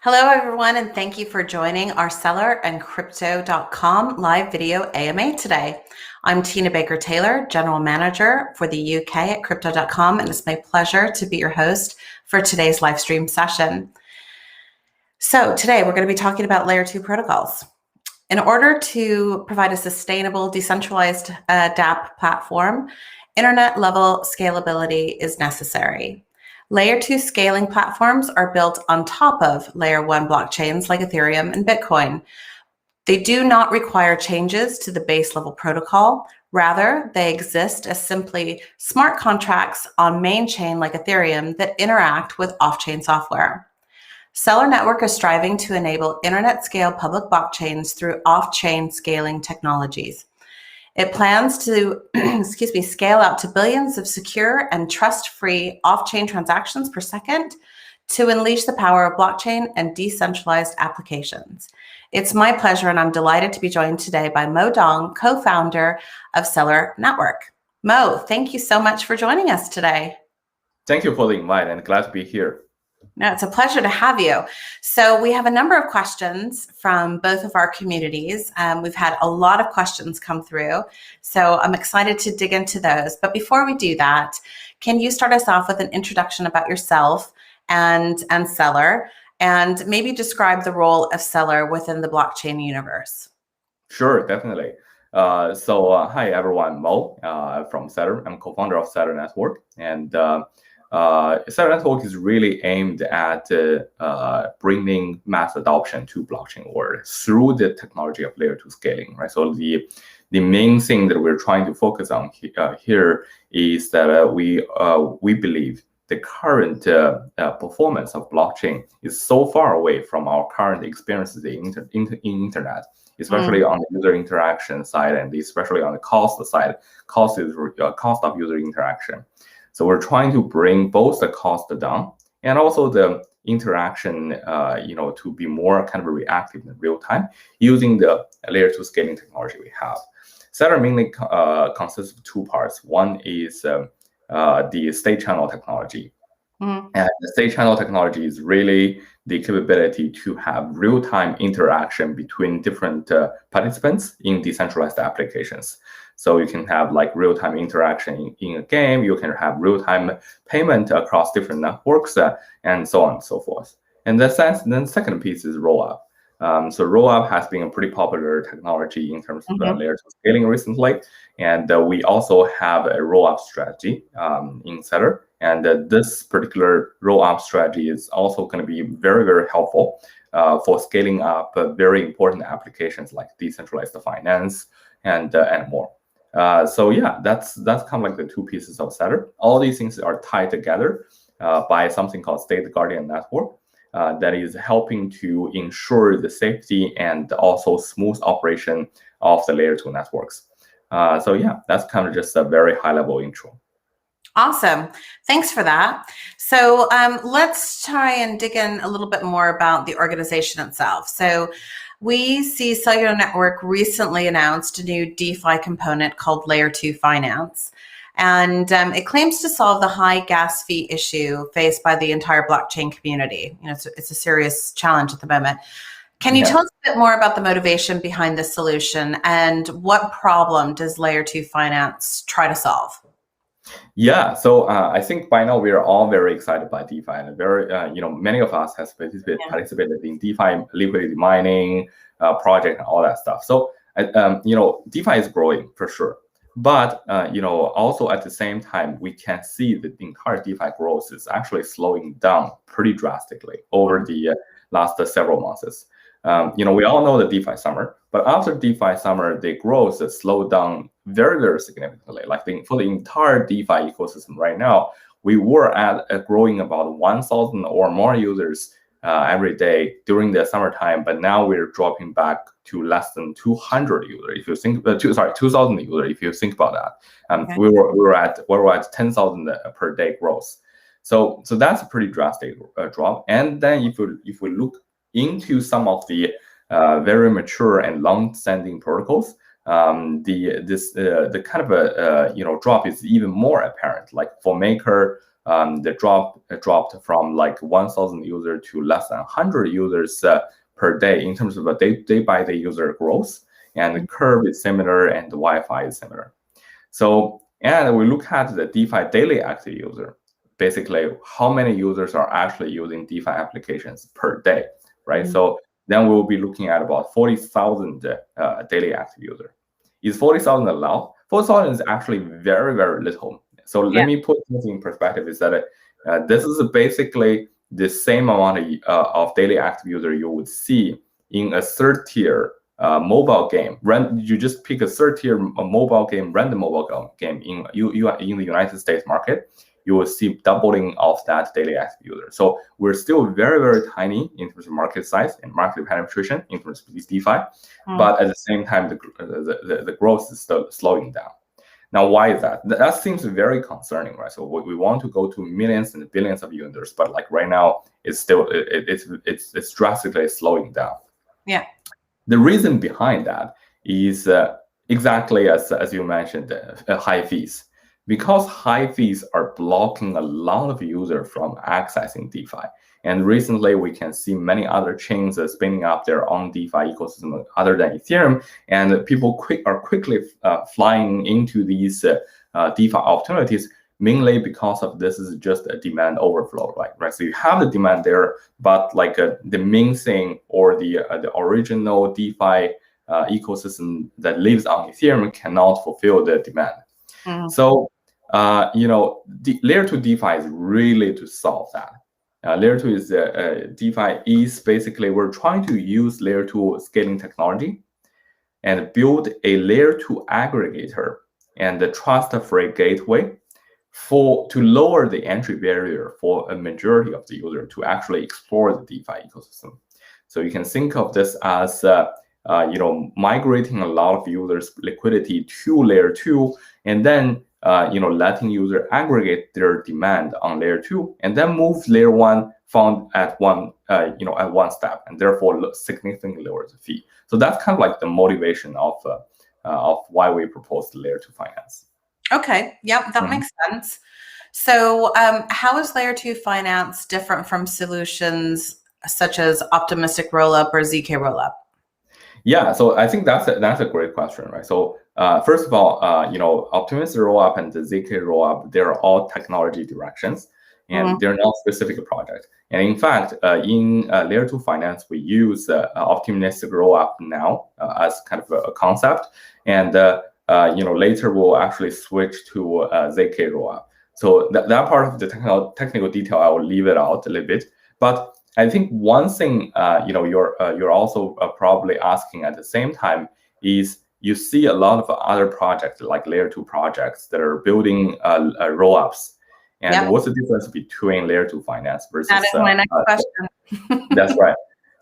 Hello, everyone, and thank you for joining our Celer and Crypto.com live video AMA today. I'm Tina Baker-Taylor, General Manager for the UK at Crypto.com, and it's my pleasure to be your host for today's live stream session. So today we're going to be talking about Layer 2 protocols. In order to provide a sustainable, decentralized DApp platform, internet-level scalability is necessary. Layer 2 scaling platforms are built on top of Layer 1 blockchains like Ethereum and Bitcoin. They do not require changes to the base level protocol. Rather, they exist as simply smart contracts on main chain like Ethereum that interact with off-chain software. Celer Network is striving to enable internet-scale public blockchains through off-chain scaling technologies. It plans to scale out to billions of secure and trust-free off-chain transactions per second to unleash the power of blockchain and decentralized applications. It's my pleasure, and I'm delighted to be joined today by Mo Dong, co-founder of Celer Network. Mo, thank you so much for joining us today. Thank you for the invite, and glad to be here. No, it's a pleasure to have you. So we have a number of questions from both of our communities. We've had a lot of questions come through, so I'm excited to dig into those. But before we do that, can you start us off with an introduction about yourself and Celer, and maybe describe the role of Celer within the blockchain universe? Sure, definitely. Hi everyone, Mo from Celer. I'm co-founder of Celer Network, and Celer Network is really aimed at bringing mass adoption to blockchain world through the technology of layer 2 scaling, right? So the main thing that we're trying to focus on here is that we believe the current performance of blockchain is so far away from our current experiences in internet, especially on the user interaction side, and especially on the cost side. Cost is cost of user interaction. So we're trying to bring both the cost down and also the interaction, to be more kind of reactive in real time using the layer 2 scaling technology we have. Celer mainly consists of two parts. One is the state channel technology. And the state channel technology is really the capability to have real-time interaction between different participants in decentralized applications. So you can have like real-time interaction in a game, you can have real-time payment across different networks, and so on and so forth. And then the second piece is rollup. So rollup has been a pretty popular technology in terms of layer 2 scaling recently. And we also have a rollup strategy in Celer. And this particular rollup strategy is also going to be very, very helpful for scaling up very important applications like decentralized finance and more. So yeah, that's kind of like the two pieces of Celer. All these things are tied together by something called State Guardian Network that is helping to ensure the safety and also smooth operation of the layer 2 networks. So yeah, that's kind of just a very high-level intro. Awesome. Thanks for that. So let's try and dig in a little bit more about the organization itself. So we see Celer Network recently announced a new DeFi component called Layer 2 Finance. And it claims to solve the high gas fee issue faced by the entire blockchain community. It's a serious challenge at the moment. Can you tell us a bit more about the motivation behind this solution, and what problem does Layer 2 Finance try to solve? Yeah, so I think by now we are all very excited by DeFi, and very, many of us has participated in DeFi liquidity mining project and all that stuff. So, DeFi is growing for sure, but also at the same time we can see that the entire DeFi growth is actually slowing down pretty drastically over the last several months. We all know the DeFi summer, but after DeFi summer, the growth has slowed down very, very significantly. Like for the entire DeFi ecosystem right now, we were at growing about 1,000 or more users every day during the summertime, but now we're dropping back to less than 200 users. If you think, 2,000 users. If you think about that, we were at 10,000 per day growth. So that's a pretty drastic drop. And then if we look into some of the very mature and long-standing protocols, the kind of a drop is even more apparent. Like for Maker, the dropped from like 1,000 users to less than 100 users per day in terms of a day-by-day user growth. And the curve is similar and the Wi-Fi is similar. So, and we look at the DeFi daily active user, basically how many users are actually using DeFi applications per day, right? So then we'll be looking at about 40,000 daily active user. Is 40,000 a lot? 40,000 is actually very, very little. So let me put this in perspective, is that this is basically the same amount of daily active user you would see in a third tier mobile game. You just pick a third tier mobile game, random mobile game in the United States market, you will see doubling of that daily active user. So we're still very, very tiny in terms of market size and market penetration in terms of DeFi, but at the same time, the growth is still slowing down. Now, why is that? That seems very concerning, right? So we want to go to millions and billions of users, but like right now, it's still it's drastically slowing down. Yeah. The reason behind that is exactly as you mentioned, high fees. Because high fees are blocking a lot of users from accessing DeFi. And recently, we can see many other chains spinning up their own DeFi ecosystem other than Ethereum, and people are quickly flying into these DeFi opportunities, mainly because of this is just a demand overflow, right? So you have the demand there, but like the main thing or the original DeFi ecosystem that lives on Ethereum cannot fulfill the demand. So Layer 2 DeFi is really to solve that. Layer 2 is DeFi is basically we're trying to use Layer 2 scaling technology and build a Layer 2 aggregator and the trust-free gateway to lower the entry barrier for a majority of the user to actually explore the DeFi ecosystem. So you can think of this as migrating a lot of users' liquidity to Layer 2, and then letting user aggregate their demand on Layer 2, and then move Layer 1 fund at one step, and therefore significantly lower the fee. So that's kind of like the motivation of why we proposed Layer 2 Finance. Okay, yep, that makes sense. So how is Layer 2 Finance different from solutions such as optimistic rollup or ZK rollup? Yeah, so I think that's a great question, right? So first of all, optimistic rollup and the ZK rollup, they're all technology directions, and they're not specific projects. And in fact, in Layer 2 Finance, we use optimistic rollup now as kind of a concept, and later we'll actually switch to ZK rollup. So that part of the technical detail, I will leave it out a little bit. But I think one thing you're also probably asking at the same time is you see a lot of other projects like Layer 2 projects that are building rollups. And what's the difference between Layer 2 Finance versus? That is my next question. That's right.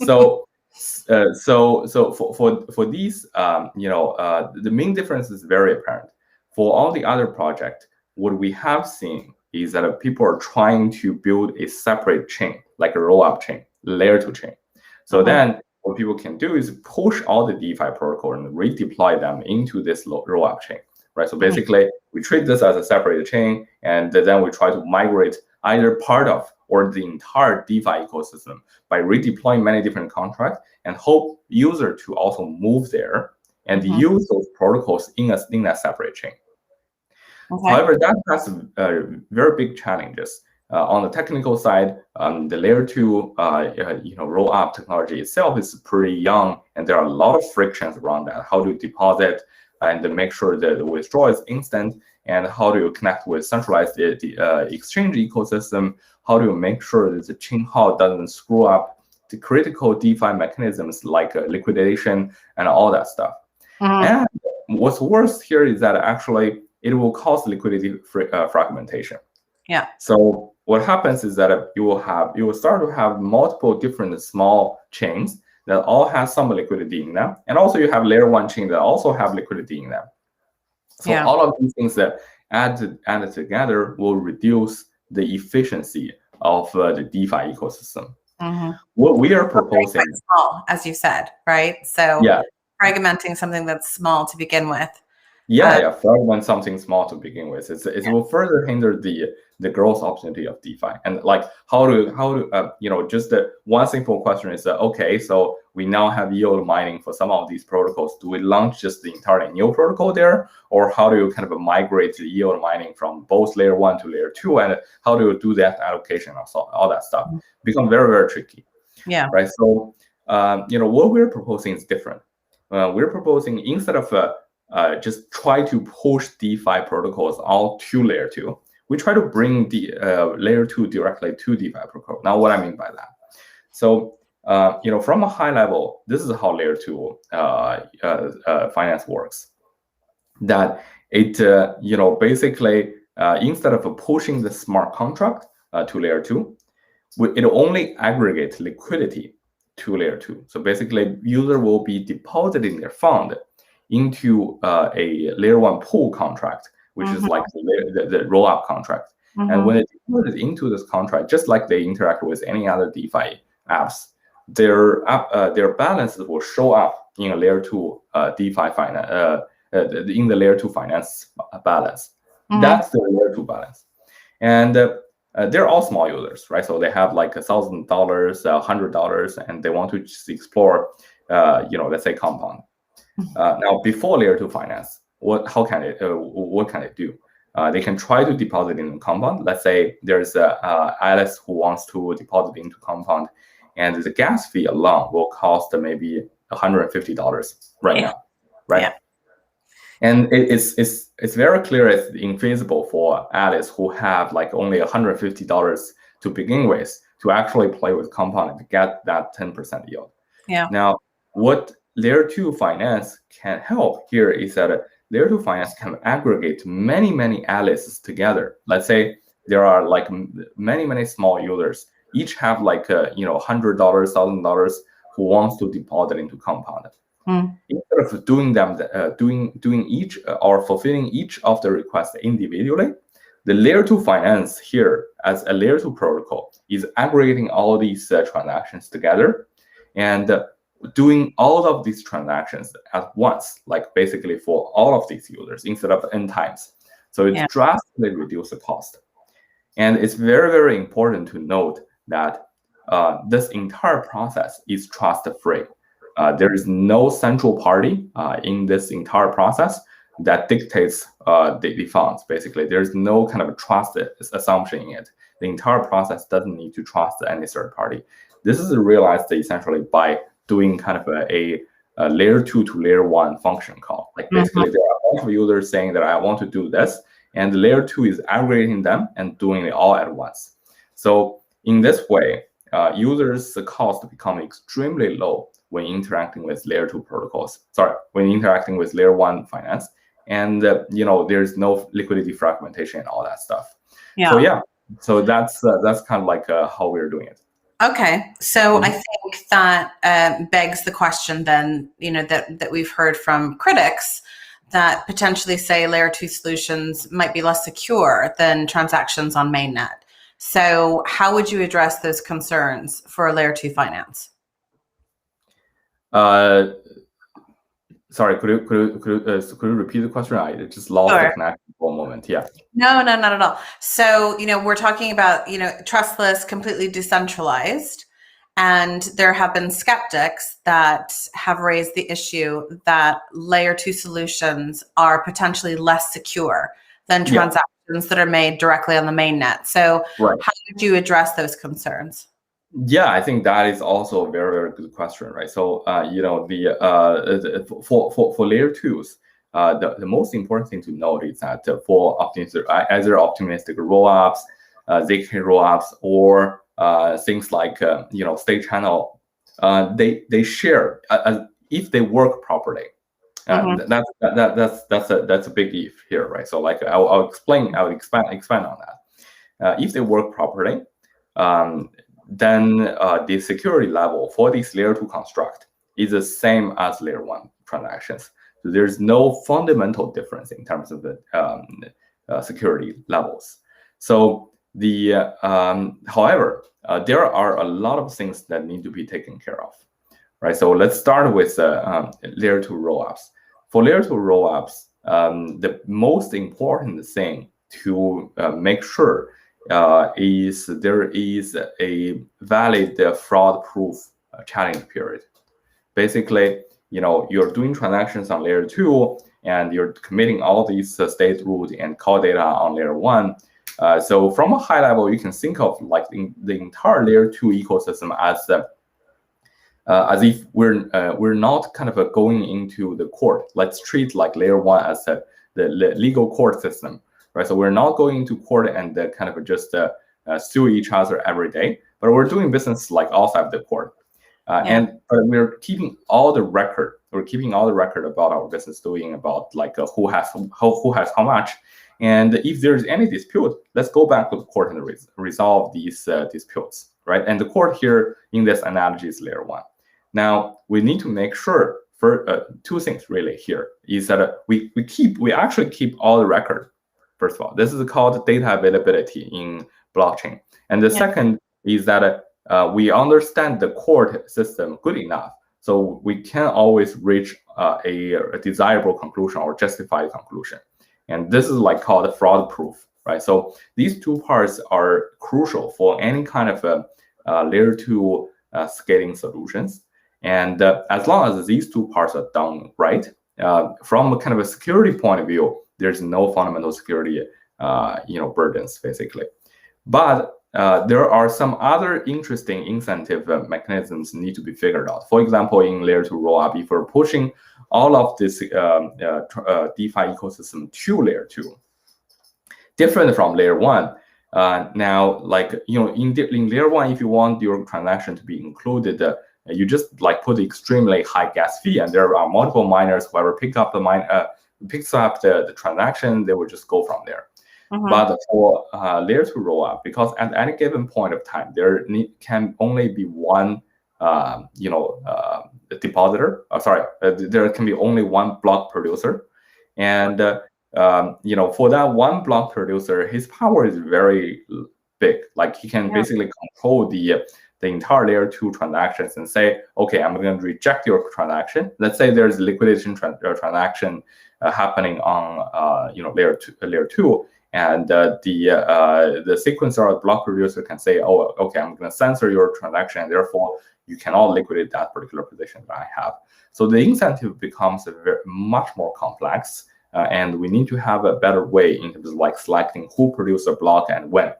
So for these, the main difference is very apparent. For all the other projects, what we have seen is that people are trying to build a separate chain, like a rollup chain, Layer 2 chain. So then what people can do is push all the DeFi protocol and redeploy them into this rollup chain, right? So basically, we treat this as a separate chain, and then we try to migrate either part of or the entire DeFi ecosystem by redeploying many different contracts and hope user to also move there and use those protocols in a separate chain. Okay. However, that has very big challenges. On the technical side, the Layer 2 roll-up technology itself is pretty young, and there are a lot of frictions around that. How to deposit and make sure that the withdrawal is instant, and how do you connect with centralized exchange ecosystem? How do you make sure that the chain how doesn't screw up the critical DeFi mechanisms like liquidation and all that stuff? And what's worse here is that actually it will cause liquidity fragmentation. Yeah. So what happens is that you will start to have multiple different small chains that all have some liquidity in them, and also you have Layer 1 chain that also have liquidity in them. So all of these things that added together will reduce the efficiency of the DeFi ecosystem. What we are proposing, small, as you said, right? So fragmenting something that's small to begin with. Fragment something small to begin with. It will further hinder the the growth opportunity of DeFi. And like how to just one simple question is okay, so we now have yield mining for some of these protocols. Do we launch just the entirely new protocol there, or how do you kind of migrate the yield mining from both layer 1 to layer 2, and how do you do that allocation and all that stuff? Become very, very tricky. Yeah. Right. So what we're proposing is different. We're proposing, instead of just try to push DeFi protocols all to layer 2, we try to bring the layer 2 directly to DeFi protocol. Now, what I mean by that, so from a high level, this is how layer 2 finance works. That it basically instead of pushing the smart contract to layer 2, it only aggregates liquidity to layer 2. So basically, user will be depositing their fund into a layer 1 pool contract, which is like the roll-up contract. And when it deposits into this contract, just like they interact with any other DeFi apps, their balances will show up in a layer 2 DeFi finance, in the layer 2 finance balance. That's the layer 2 balance. And they're all small users, right? So they have like $1,000, $100, and they want to just explore, let's say Compound. Now, before layer 2 finance, what can they do? They can try to deposit in Compound. Let's say there's Alice who wants to deposit into Compound, and the gas fee alone will cost maybe $150 right now, right? Yeah. And it's very clear it's infeasible for Alice, who have like only $150 to begin with, to actually play with Compound and get that 10% yield. Yeah. Now, what layer 2 finance can help here is that layer 2 finance can aggregate many Alices together. Let's say there are like many small users, each have like $100, $1,000 who wants to deposit into Compound. Instead of doing doing each or fulfilling each of the requests individually, the layer 2 finance here, as a layer 2 protocol, is aggregating all these transactions together and doing all of these transactions at once, like basically for all of these users instead of n times. So it drastically reduces the cost. And it's very, very important to note that this entire process is trust-free. There is no central party in this entire process that dictates the funds. Basically, there's no kind of a trust assumption in it. The entire process doesn't need to trust any third party. This is realized essentially by doing kind of a layer 2 to layer 1 function call. Like basically, there are a bunch of users saying that I want to do this, and the layer 2 is aggregating them and doing it all at once. So in this way, users' cost become extremely low when interacting with layer 2 protocols. When interacting with layer 1 finance, and there's no liquidity fragmentation and all that stuff. Yeah. So that's kind of like how we're doing it. Okay, so I think that begs the question then, that we've heard from critics that potentially say layer 2 solutions might be less secure than transactions on mainnet. So how would you address those concerns for layer 2 finance? Sorry, could you repeat the question? I just lost the connection for a moment. Yeah. No, not at all. So, we're talking about, trustless, completely decentralized, and there have been skeptics that have raised the issue that layer 2 solutions are potentially less secure than transactions that are made directly on the mainnet. So how did you address those concerns? Yeah, I think that is also a very, very good question, right? So, for layer 2s, the most important thing to note is that for either optimistic rollups, ZK rollups, or things like state channel, they share if they work properly. That's a big if here, right? So like I'll expand on that. If they work properly, then the security level for this layer 2 construct is the same as layer 1 transactions. So there's no fundamental difference in terms of the security levels. So however, there are a lot of things that need to be taken care of, right? So let's start with layer 2 rollups. For layer 2 rollups, the most important thing to make sure is there is a valid fraud-proof challenge period. Basically, you're doing transactions on layer 2, and you're committing all these state root and call data on layer 1. So from a high level, you can think of like the entire layer 2 ecosystem as if we're not kind of going into the court. Let's treat like layer 1 as the legal court system, right? So we're not going to court and kind of just sue each other every day, but we're doing business like outside the court. And we're keeping all the record. We're keeping all the record about our business doing, about like who has how much. And if there's any dispute, let's go back to the court and resolve these disputes, right? And the court here in this analogy is layer 1. Now we need to make sure for two things really here is that we actually keep all the record. First of all, this is called data availability in blockchain, and the second is that we understand the court system good enough, so we can always reach a desirable conclusion or justified conclusion. And this is like called fraud proof, right? So these two parts are crucial for any kind of layer 2 scaling solutions. And as long as these two parts are done right, from a kind of a security point of view, there's no fundamental security burdens basically. But there are some other interesting incentive mechanisms need to be figured out. For example, in layer 2 rollup, if we're pushing all of this DeFi ecosystem to layer 2, different from layer 1. Now, like in layer 1, if you want your transaction to be included, you just like put extremely high gas fee, and there are multiple miners. Whoever picks up the transaction, they will just go from there. But for layer 2 rollup, because at any given point of time, there can only be one, depositor. There can be only one block producer, and for that one block producer, his power is very big. Like he can basically control the entire layer 2 transactions and say, okay, I'm going to reject your transaction. Let's say there's a liquidation transaction happening on layer 2. And the sequencer or block producer can say, oh, okay, I'm going to censor your transaction, and therefore you cannot liquidate that particular position that I have. So the incentive becomes much more complex, and we need to have a better way in terms of like selecting who produces a block and when.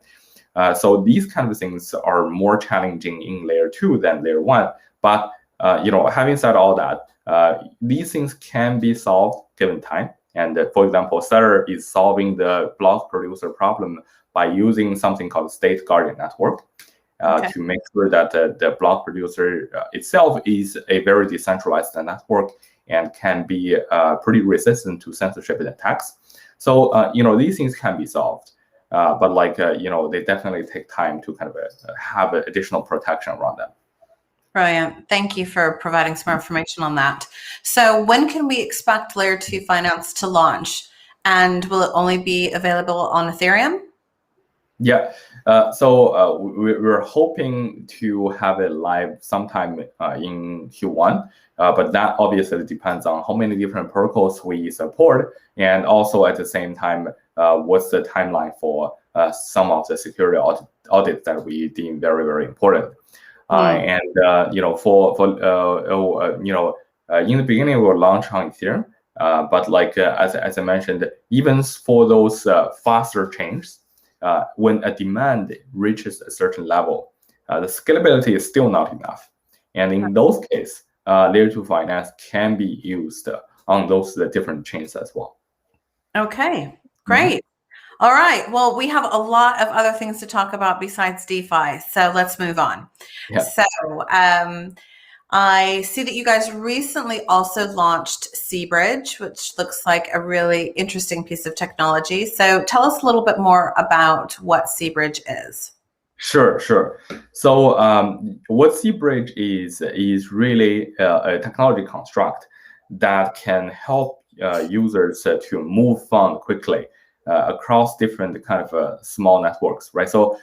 So these kind of things are more challenging in layer 2 than layer 1. But having said all that, these things can be solved given time. And for example, Celer is solving the block producer problem by using something called state guardian network to make sure that the block producer itself is a very decentralized network and can be pretty resistant to censorship and attacks. So these things can be solved, but like they definitely take time to kind of have additional protection around them. Brilliant. Thank you for providing some more information on that. So when can we expect Layer 2 Finance to launch? And will it only be available on Ethereum? Yeah. So we're hoping to have it live sometime in Q1. But that obviously depends on how many different protocols we support. And also at the same time, what's the timeline for some of the security audits that we deem very, very important. In the beginning, we'll launch on Ethereum, but like as I mentioned, even for those faster chains, when a demand reaches a certain level, the scalability is still not enough, and in those cases, Layer 2 Finance can be used on those different chains as well. Okay, great. All right. Well, we have a lot of other things to talk about besides DeFi, so let's move on. Yeah. So I see that you guys recently also launched Seabridge, which looks like a really interesting piece of technology. So tell us a little bit more about what Seabridge is. Sure. So what Seabridge is really a technology construct that can help users to move funds quickly across different kind of small networks, right? So,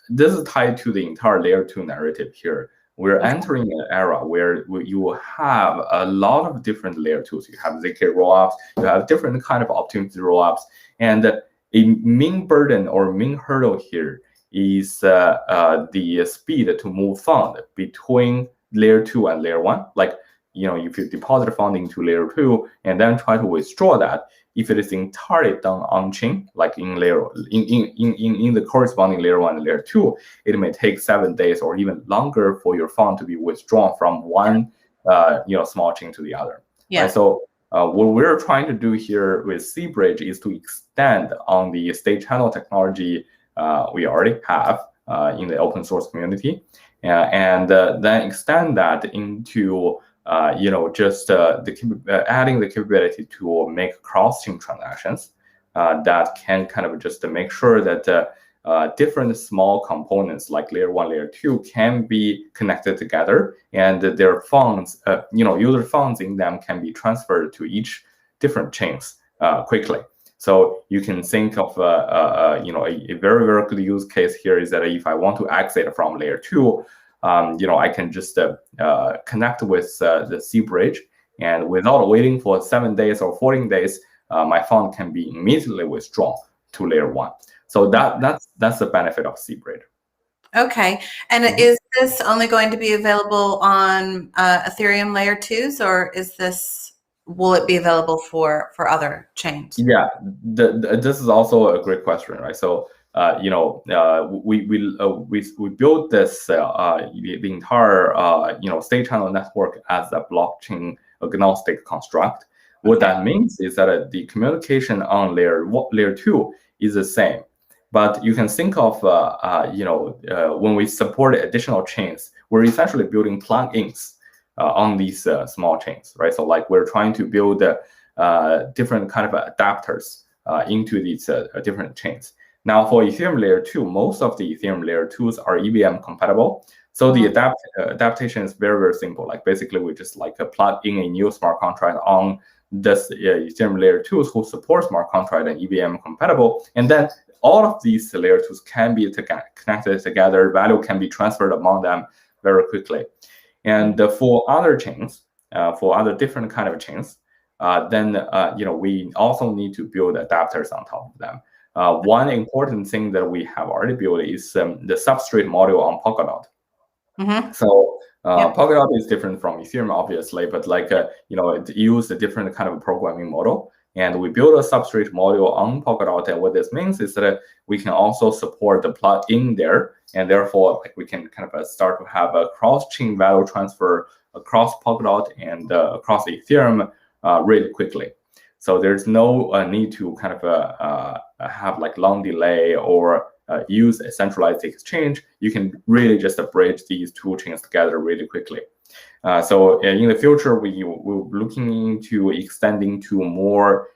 this is tied to the entire layer 2 narrative here. We're entering an era where you have a lot of different layer 2s. You have ZK rollups, you have different kind of opportunity rollups, and a main burden or main hurdle here is the speed to move fund between layer 2 and layer 1. Like, if you deposit funding to layer 2 and then try to withdraw that, if it is entirely done on chain, like in the corresponding layer 1 and layer 2, it may take 7 days or even longer for your fund to be withdrawn from one small chain to the other. Yeah. Right? So what we're trying to do here with Seabridge is to extend on the state channel technology we already have in the open source community, and then extend that into just adding the capability to make cross-chain transactions that can kind of just make sure that different small components like layer 1, layer 2 can be connected together, and their funds, user funds in them can be transferred to each different chains quickly. So you can think of a very, very good use case here is that if I want to exit from layer 2, I can just connect with the Seabridge, and without waiting for 7 days or 14 days, my fund can be immediately withdrawn to layer 1. So that's the benefit of Seabridge. Okay, and is this only going to be available on Ethereum layer 2s, or will it be available for other chains? Yeah, this is also a great question, right? So we built this the entire state channel network as a blockchain agnostic construct. What that means is that the communication on layer 2 is the same, but you can think of when we support additional chains, we're essentially building plugins on these small chains, right? So like we're trying to build different kind of adapters into these different chains. Now for Ethereum layer 2, most of the Ethereum layer 2s are EVM compatible. So the adaptation is very, very simple. Like basically we just plug in a new smart contract on this Ethereum layer 2s who support smart contract and EVM compatible. And then all of these layer 2s can be connected together. Value can be transferred among them very quickly. And for other chains, for other different kind of chains, then we also need to build adapters on top of them. One important thing that we have already built is the substrate module on Polkadot. So Polkadot is different from Ethereum, obviously, but it uses a different kind of programming model. And we build a substrate module on Polkadot, and what this means is that we can also support the plugin there, and therefore we can kind of start to have a cross-chain value transfer across Polkadot and across Ethereum really quickly. So there's no need to kind of have long delay or use a centralized exchange. You can really just bridge these two chains together really quickly. So in the future, we're looking into extending to more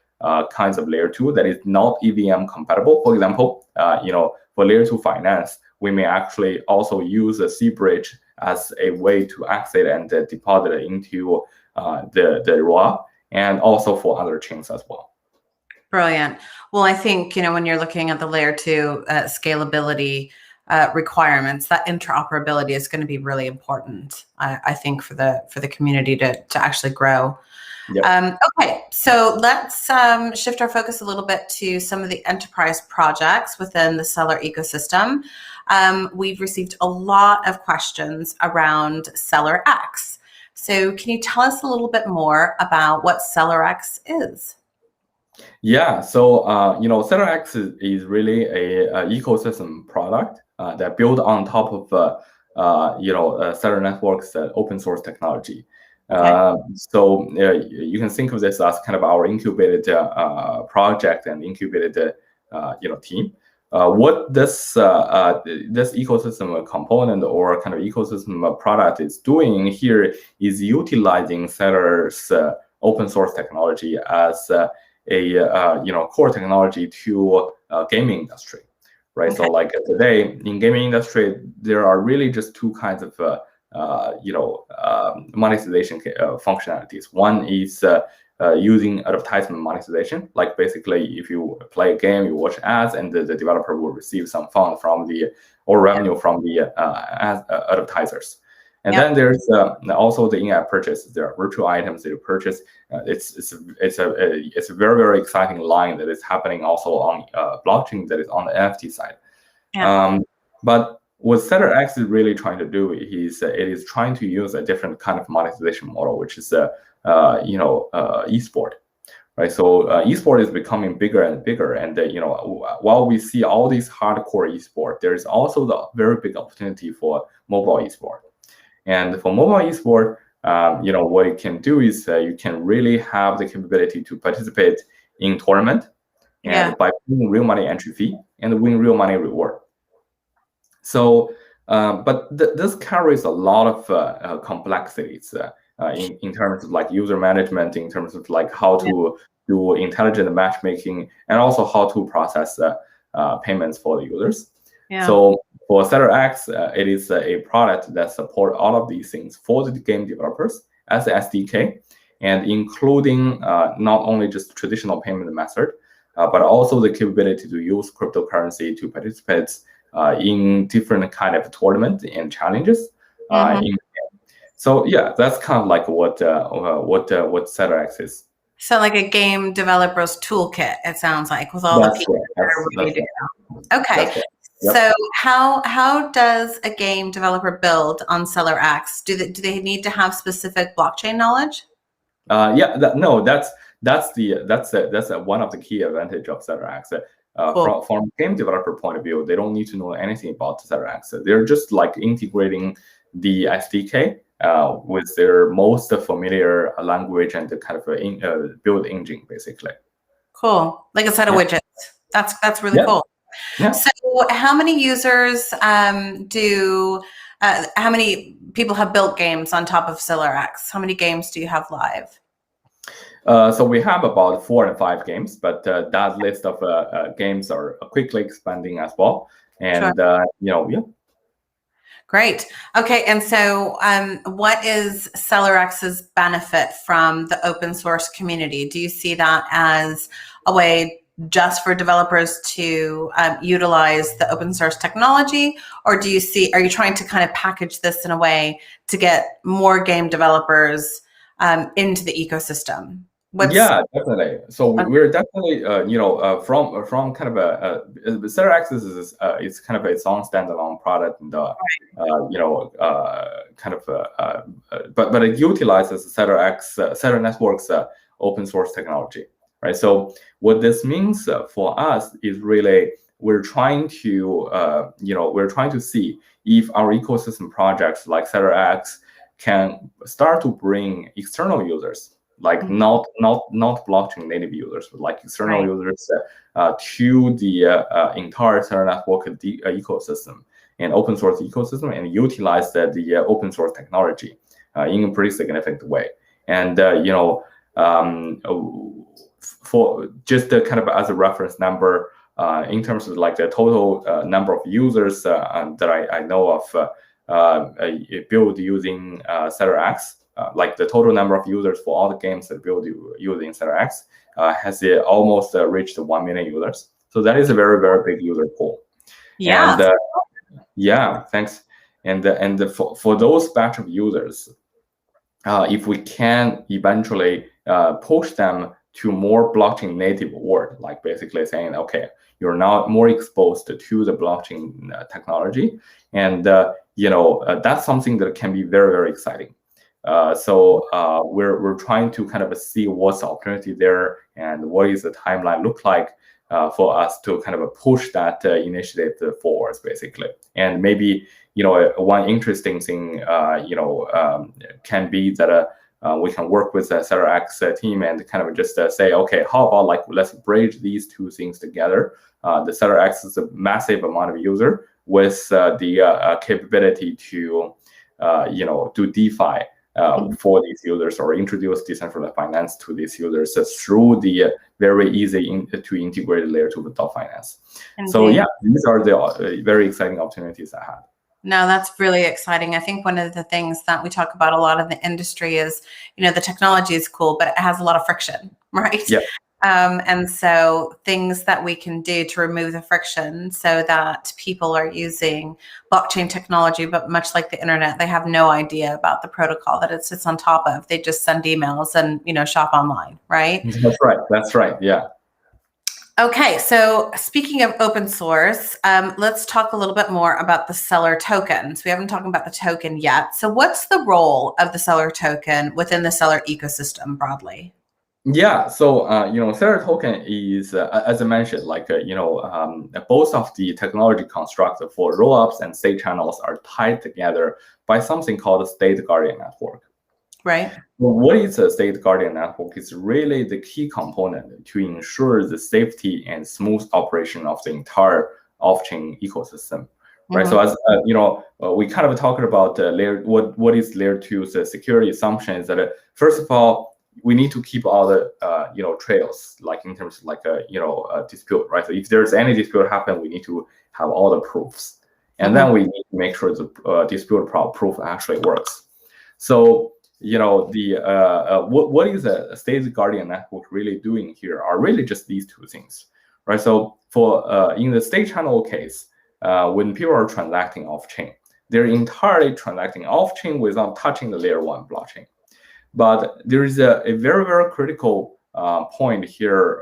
kinds of layer 2 that is not EVM compatible. For example, for layer 2 finance, we may actually also use a Seabridge as a way to exit and deposit into the ROA, and also for other chains as well. Brilliant. Well, I think, when you're looking at the layer 2 scalability requirements, that interoperability is going to be really important, I think, for the community to actually grow. Yep. Okay, so let's shift our focus a little bit to some of the enterprise projects within the Celer ecosystem. We've received a lot of questions around Celer X. So can you tell us a little bit more about what Celer X is? Yeah, so Celer X is really a ecosystem product that built on top of Celer Network's open source technology. Okay. So you can think of this as kind of our incubated project and incubated team. What this ecosystem component or kind of ecosystem product is doing here is utilizing Celer's open source technology as a core technology to gaming industry, right? Okay. So today in gaming industry, there are really just two kinds of monetization functionalities. One is using advertisement monetization, like basically if you play a game, you watch ads, and the developer will receive some fund from revenue from the advertisers. And then there's also the in-app purchases. There are virtual items that you purchase. It's a very, very exciting line that is happening also on blockchain that is on the NFT side. But what Celer X is really trying to do is it is trying to use a different kind of monetization model, which is esport. Right, so esport is becoming bigger and bigger, and while we see all these hardcore esport, there is also the very big opportunity for mobile esport. And for mobile esport, what it can do is you can really have the capability to participate in tournament, and by paying real money entry fee and win real money reward. So, but this carries a lot of complexities. In terms of like user management, in terms of like how to do intelligent matchmaking, and also how to process payments for the users. So for Celer X, it is a product that supports all of these things for the game developers as the SDK, and including not only just traditional payment method, but also the capability to use cryptocurrency to participate in different kind of tournaments and challenges. So yeah, that's kind of like what Celer X is. So like a game developer's toolkit, it sounds like, with all the people that are ready to go. Okay. So how does a game developer build on Celer X? Do they need to have specific blockchain knowledge? That's one of the key advantage of Celer X. From a game developer point of view, they don't need to know anything about Celer X. They're just like integrating the SDK with their most familiar language and the kind of build engine, basically. Cool, like a set of widgets. That's really cool. So, how many users how many people have built games on top of Celer X? How many games do you have live? So we have about 4 and 5 games, but that list of games are quickly expanding as well. And Great. Okay, and so what is Celer X's benefit from the open source community? Do you see that as a way just for developers to utilize the open source technology, or are you trying to kind of package this in a way to get more game developers into the ecosystem? Definitely. So we're definitely, from kind of Celer X is it's kind of its own standalone product, and but it utilizes Celer Network's open source technology, right? So what this means for us is really we're trying to see if our ecosystem projects like Celer X can start to bring external users, like not blockchain native users, but like external users to the entire Celer Network ecosystem and open source ecosystem, and utilize the open source technology in a pretty significant way. And for just kind of as a reference number, in terms of like the total number of users that I know of build using Celer X. Like the total number of users for all the games that build using Celer X has almost reached 1 million users. So that is a very, very big user pool. Thanks. And for those batch of users, if we can eventually push them to more blockchain native world, like basically saying, okay, you're now more exposed to the blockchain technology, and that's something that can be very, very exciting. So we're trying to kind of see what's the opportunity there and what is the timeline look like for us to kind of push that initiative forwards, basically. And maybe one interesting thing can be that we can work with the Celer X team and kind of just say, okay, how about like let's bridge these two things together. The Celer X is a massive amount of user with the capability to do DeFi. For these users, or introduce decentralized finance to these users through the very easy to integrate Layer2 with finance. Indeed. So these are the very exciting opportunities I have. No, that's really exciting. I think one of the things that we talk about a lot in the industry is, the technology is cool, but it has a lot of friction, right? Yeah. And so things that we can do to remove the friction so that people are using blockchain technology, but much like the internet, they have no idea about the protocol that it sits on top of. They just send emails and, shop online, right? That's right. That's right. Yeah. Okay, so speaking of open source, let's talk a little bit more about the Celer tokens. We haven't talked about the token yet. So what's the role of the Celer token within the Celer ecosystem broadly? Yeah, so Celer token is, as I mentioned, both of the technology constructs for rollups and state channels are tied together by something called a state guardian network. Right. Well, what is a state guardian network? Is really the key component to ensure the safety and smooth operation of the entire off-chain ecosystem. Right. So as we kind of talked about what is layer 2's security assumption is that first of all, we need to keep all the trails, like in terms of a dispute, right? So if there's any dispute happen, we need to have all the proofs, and then we need to make sure the dispute proof actually works. So what is a state guardian network really doing here are really just these two things, right? So for in the state channel case, when people are transacting off chain, they're entirely transacting off chain without touching the layer 1 blockchain. But there is a very, very critical point here.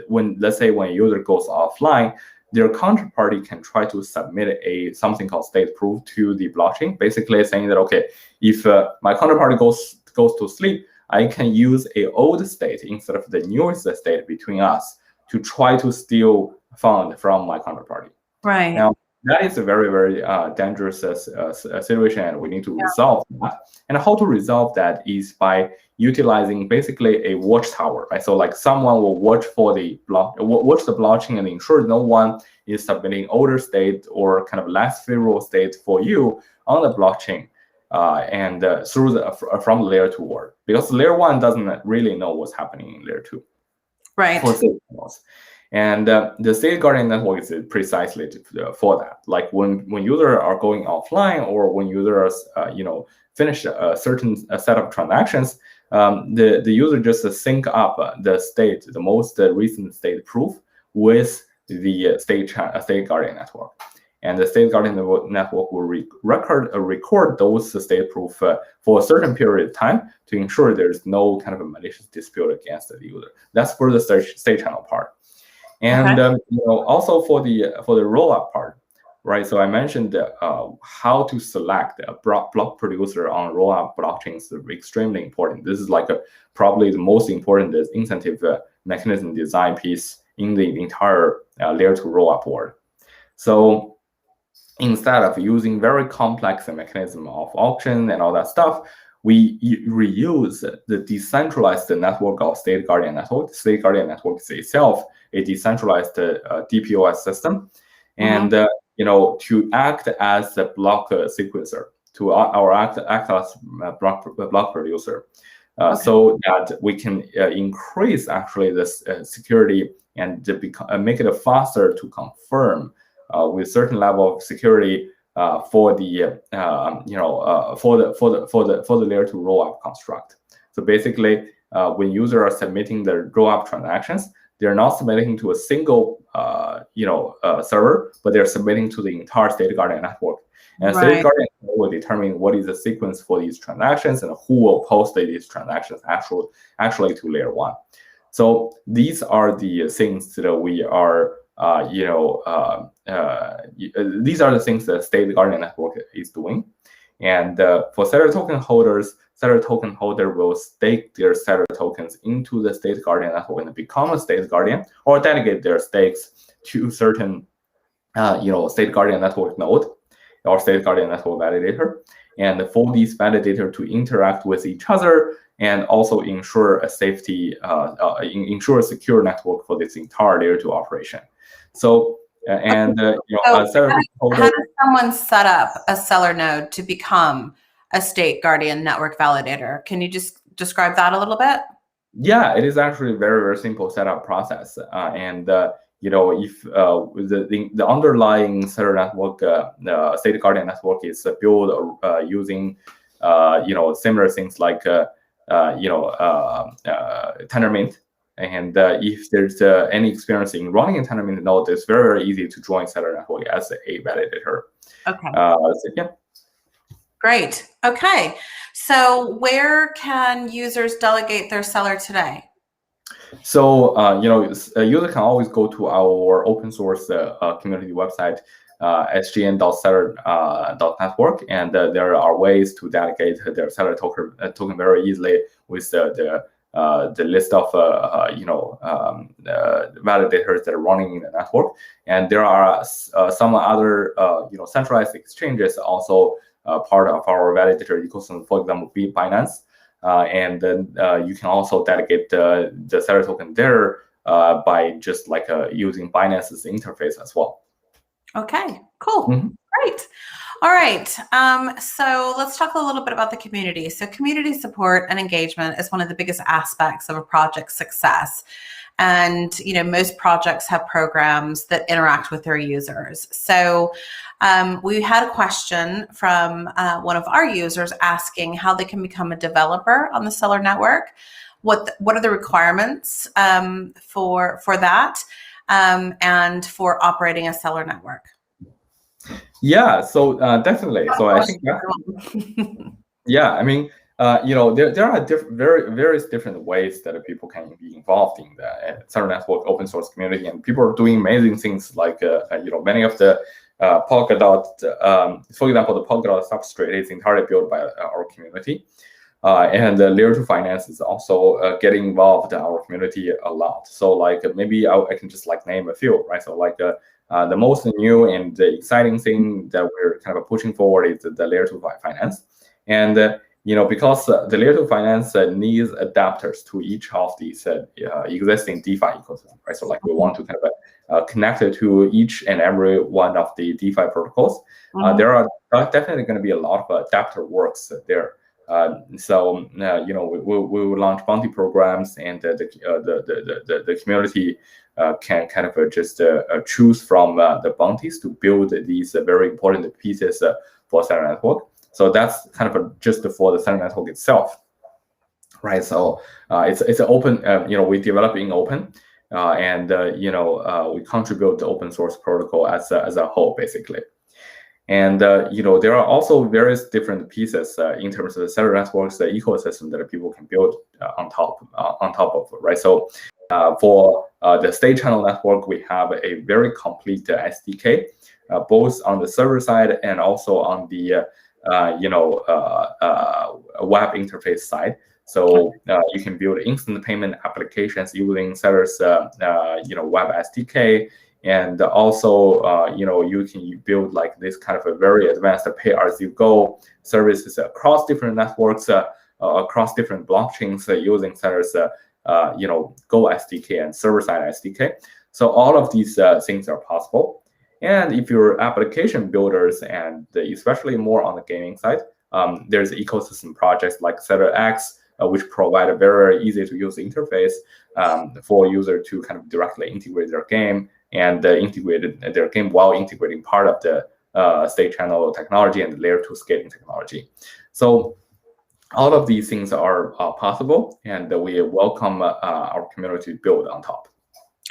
When let's say when a user goes offline, their counterparty can try to submit something called state proof to the blockchain, basically saying that okay, if my counterparty goes to sleep, I can use a old state instead of the newest state between us to try to steal fund from my counterparty. Right. Now, that is a very, very dangerous situation, and we need to resolve that. And how to resolve that is by utilizing basically a watchtower, right? So like someone will watch for the blockchain and ensure no one is submitting older state or kind of less favorable state for you on the blockchain, and from the layer 2 world, because layer 1 doesn't really know what's happening in layer 2. Right. And the state guardian network is precisely for that. Like when users are going offline, or when users finish a certain set of transactions, the user just sync up the most recent state proof with the state guardian network, and the state guardian network will record those state proof for a certain period of time to ensure there's no kind of a malicious dispute against the user. That's for the state channel part. And also for the rollup part, right? So I mentioned how to select a block producer on rollup blockchains is extremely important. This is probably the most important incentive mechanism design piece in the entire layer 2 rollup world. So instead of using very complex mechanism of auction and all that stuff, we reuse the decentralized network of state guardian network. The state guardian network is itself a decentralized DPoS system, and to act as a block sequencer, act as a block producer, so that we can increase actually this security and make it faster to confirm with certain level of security for the layer 2 rollup construct. So basically, when users are submitting their rollup transactions, they're not submitting to a single server, but they're submitting to the entire state guardian network. And state guardian will determine what is the sequence for these transactions and who will post these transactions actually to layer 1. So these are the things that we are these are the things that state guardian network is doing. And for Celer token holders, Celer token holder will stake their Celer tokens into the state guardian network and become a state guardian, or delegate their stakes to certain state guardian network node or state guardian network validator, and for these validator to interact with each other and also ensure a safety, ensure a secure network for this entire layer 2 operation. So how does someone set up a Celer node to become a state guardian network validator? Can you just describe that a little bit? Yeah, it is actually a very, very simple setup process. If the underlying Celer network, state guardian network is built using similar things like Tendermint And if there's any experience in running a tendermint node, it's very, very easy to join Celer Network as a validator. Okay. Yeah. Great. Okay. So where can users delegate their Celer today? So, a user can always go to our open source community website, sgn.celer.network, and there are ways to delegate their Celer token very easily with the list of validators that are running in the network. And there are some other centralized exchanges also part of our validator ecosystem. For example, Binance. And then you can also delegate the Celer token there by just like using Binance's interface as well. Okay, cool. Great. All right. So let's talk a little bit about the community. So community support and engagement is one of the biggest aspects of a project's success. And, most projects have programs that interact with their users. So we had a question from one of our users asking how they can become a developer on the Celer network. What are the requirements for that and for operating a Celer network? Yeah, so definitely. So I think yeah, I mean, there are various different ways that people can be involved in the Celer network open source community, and people are doing amazing things like many of the Polkadot, for example, the Polkadot substrate is entirely built by our community, and Layer2 Finance is also getting involved in our community a lot. So like maybe I can just like name a few, right? So like the most new and the exciting thing that we're kind of pushing forward is the Layer2 Finance, and because the Layer2 Finance needs adapters to each of these existing DeFi ecosystem, right? So like we want to kind of connect it to each and every one of the DeFi protocols. There are definitely going to be a lot of adapter works there. So we will launch bounty programs, and the community can kind of just choose from the bounties to build these very important pieces for Celer Network. So that's kind of just for the Celer Network itself, right? So it's an open, we develop in open, and we contribute the open source protocol as a whole, basically. And there are also various different pieces in terms of the Celer Network's ecosystem that people can build on top of, right? So for the state channel network, we have a very complete SDK, both on the server side and also on the web interface side. So you can build instant payment applications using Celer's web SDK, and also you can build like this kind of a very advanced pay-as-you-go services across different networks, across different blockchains using Celer's Go SDK and server-side SDK. So all of these things are possible. And if you're application builders, and especially more on the gaming side, there's ecosystem projects like Celer X, which provide a very easy to use interface for user to kind of directly integrate their game and integrate their game while integrating part of the state channel technology and the layer 2 scaling technology. So all of these things are possible, and we welcome our community to build on top.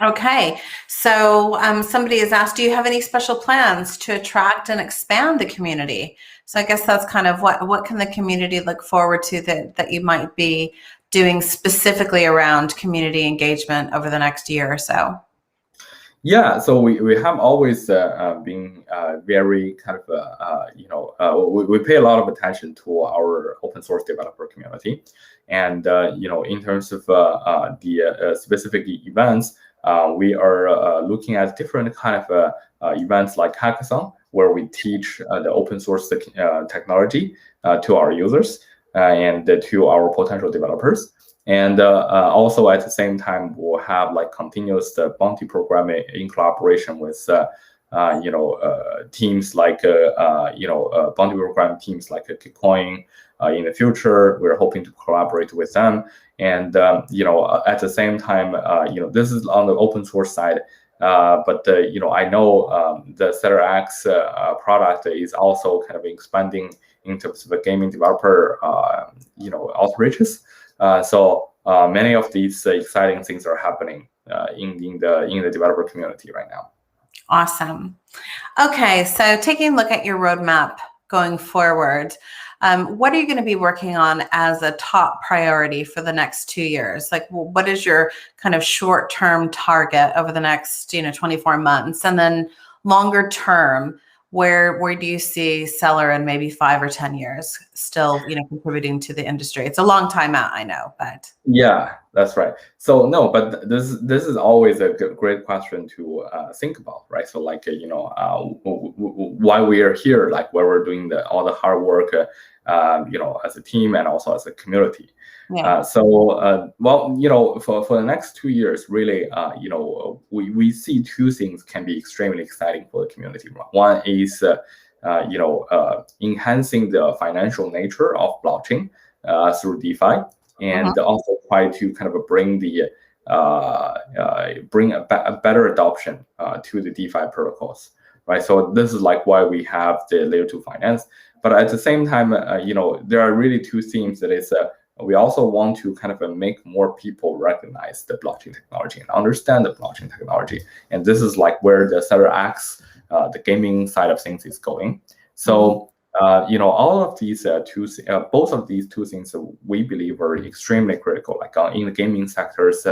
Okay, so somebody has asked, do you have any special plans to attract and expand the community? So I guess that's kind of what can the community look forward to that you might be doing specifically around community engagement over the next year or so? Yeah, so we have always been very kind of, we pay a lot of attention to our open source developer community. And, in terms of the specific events, we are looking at different kind of events like hackathon, where we teach the open source technology to our users and to our potential developers. And also at the same time, we'll have like continuous bounty programming in collaboration with teams like bounty program teams like KuCoin. In the future, we're hoping to collaborate with them. And at the same time, this is on the open source side. But I know the Celer X product is also kind of expanding in terms of the gaming developer outreaches. So many of these exciting things are happening in the developer community right now. Awesome. Okay, so taking a look at your roadmap going forward, what are you going to be working on as a top priority for the next 2 years? Like, what is your kind of short-term target over the next, 24 months? And then longer term, where do you see Celer in maybe 5 or 10 years still, contributing to the industry? It's a long time out, I know, but. Yeah, that's right. So no, but this is always a great question to think about, right? So like why we are here, like why we're doing all the hard work, as a team and also as a community. Yeah. Well, for the next 2 years, really, we see two things can be extremely exciting for the community. One is, enhancing the financial nature of blockchain through DeFi, and also try to kind of bring a better adoption to the DeFi protocols, right? So this is like why we have the Layer2 Finance. But at the same time, there are really two themes. That is, we also want to kind of make more people recognize the blockchain technology and understand the blockchain technology. And this is like where the Celer X, the gaming side of things, is going. So, all of these both of these two things we believe are extremely critical, like in the gaming sectors,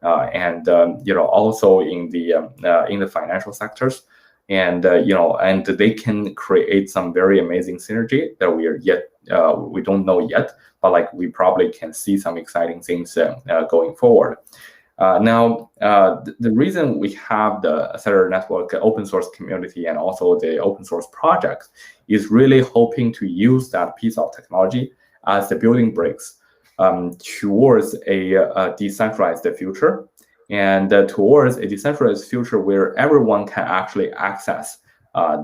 and also in the financial sectors. And and they can create some very amazing synergy that we don't know yet, but like we probably can see some exciting things going forward. Now, the reason we have the Celer Network open source community and also the open source projects is really hoping to use that piece of technology as the building bricks towards a decentralized future, and towards a decentralized future where everyone can actually access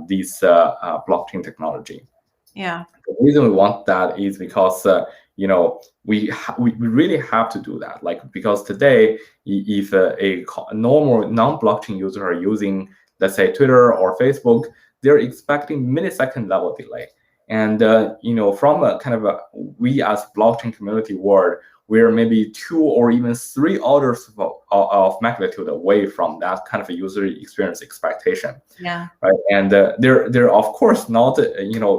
this blockchain technology. Yeah. The reason we want that is because we really have to do that. Like, because today, if a normal non-blockchain user are using, let's say, Twitter or Facebook, they're expecting millisecond level delay. And from a kind of we as blockchain community world, we're maybe 2 or even 3 orders of magnitude away from that kind of a user experience expectation. Yeah. Right. And they're of course not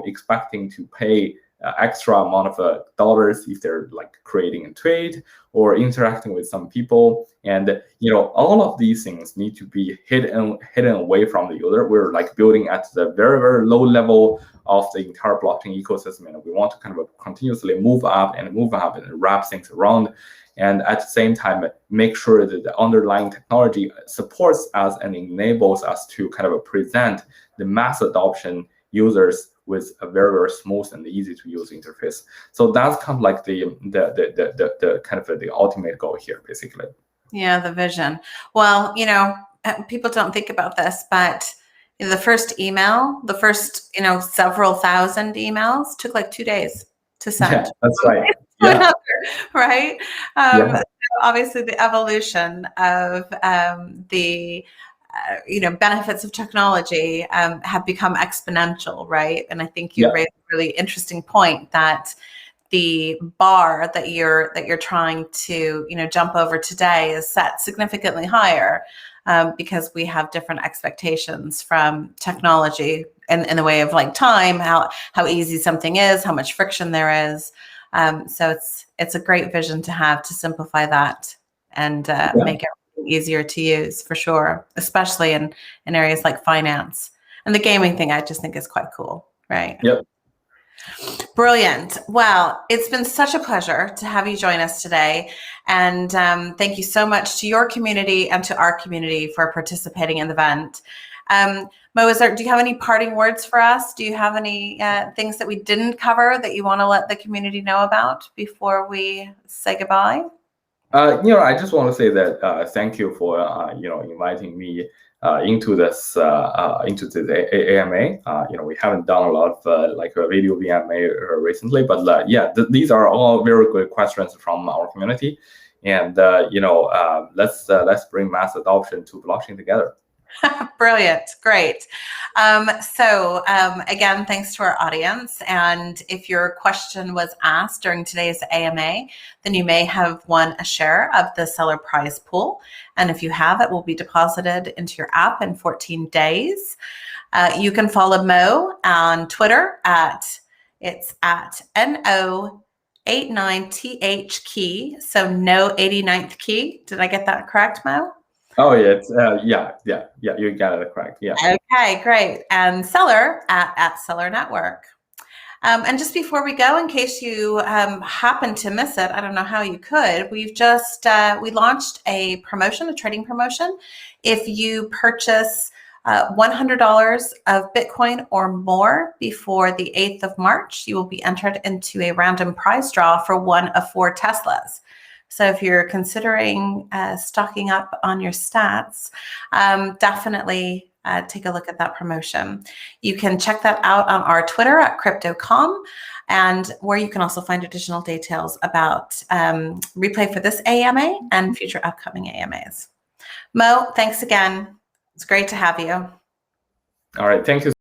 expecting to pay extra amount of dollars if they're like creating a tweet or interacting with some people. And all of these things need to be hidden away from the user. We're like building at the very, very low level of the entire blockchain ecosystem, and we want to kind of continuously move up and wrap things around, and at the same time make sure that the underlying technology supports us and enables us to kind of present the mass adoption users with a very, very smooth and easy to use interface. So that's kind of like the kind of the ultimate goal here, basically. Yeah, the vision. Well, people don't think about this, but the first email, the first several thousand emails took like 2 days to send. Yeah, that's right. Yeah. Right. Yeah. Obviously, the evolution of the benefits of technology have become exponential, right? And I think you raised a really interesting point that the bar that you're trying to jump over today is set significantly higher because we have different expectations from technology in the way of like time, how easy something is, how much friction there is. So it's a great vision to have to simplify that and make it easier to use, for sure, especially in areas like finance. And the gaming thing I just think is quite cool, right? Yep. Brilliant. Well, it's been such a pleasure to have you join us today. And thank you so much to your community and to our community for participating in the event. Mo, do you have any parting words for us? Do you have any things that we didn't cover that you want to let the community know about before we say goodbye? I just want to say that thank you for inviting me into this AMA. We haven't done a lot of like a video VMA recently, but these are all very good questions from our community, and let's bring mass adoption to blockchain together. Brilliant. Great. Again, thanks to our audience. And if your question was asked during today's AMA, then you may have won a share of the Celer prize pool. And if you have, it will be deposited into your app in 14 days. You can follow Mo on Twitter it's at NO89TH key. So no 89th key. Did I get that correct, Mo? Oh, yeah, it's, yeah, you got it correct, yeah. Okay, great. And Celer at Celer Network. And just before we go, in case you happen to miss it, I don't know how you could, we've just, we launched a promotion, a trading promotion. If you purchase $100 of Bitcoin or more before the 8th of March, you will be entered into a random prize draw for one of 4 Teslas. So if you're considering stocking up on your stats, definitely take a look at that promotion. You can check that out on our Twitter at crypto.com, and where you can also find additional details about replay for this AMA and future upcoming AMAs. Mo, thanks again. It's great to have you. All right, thank you.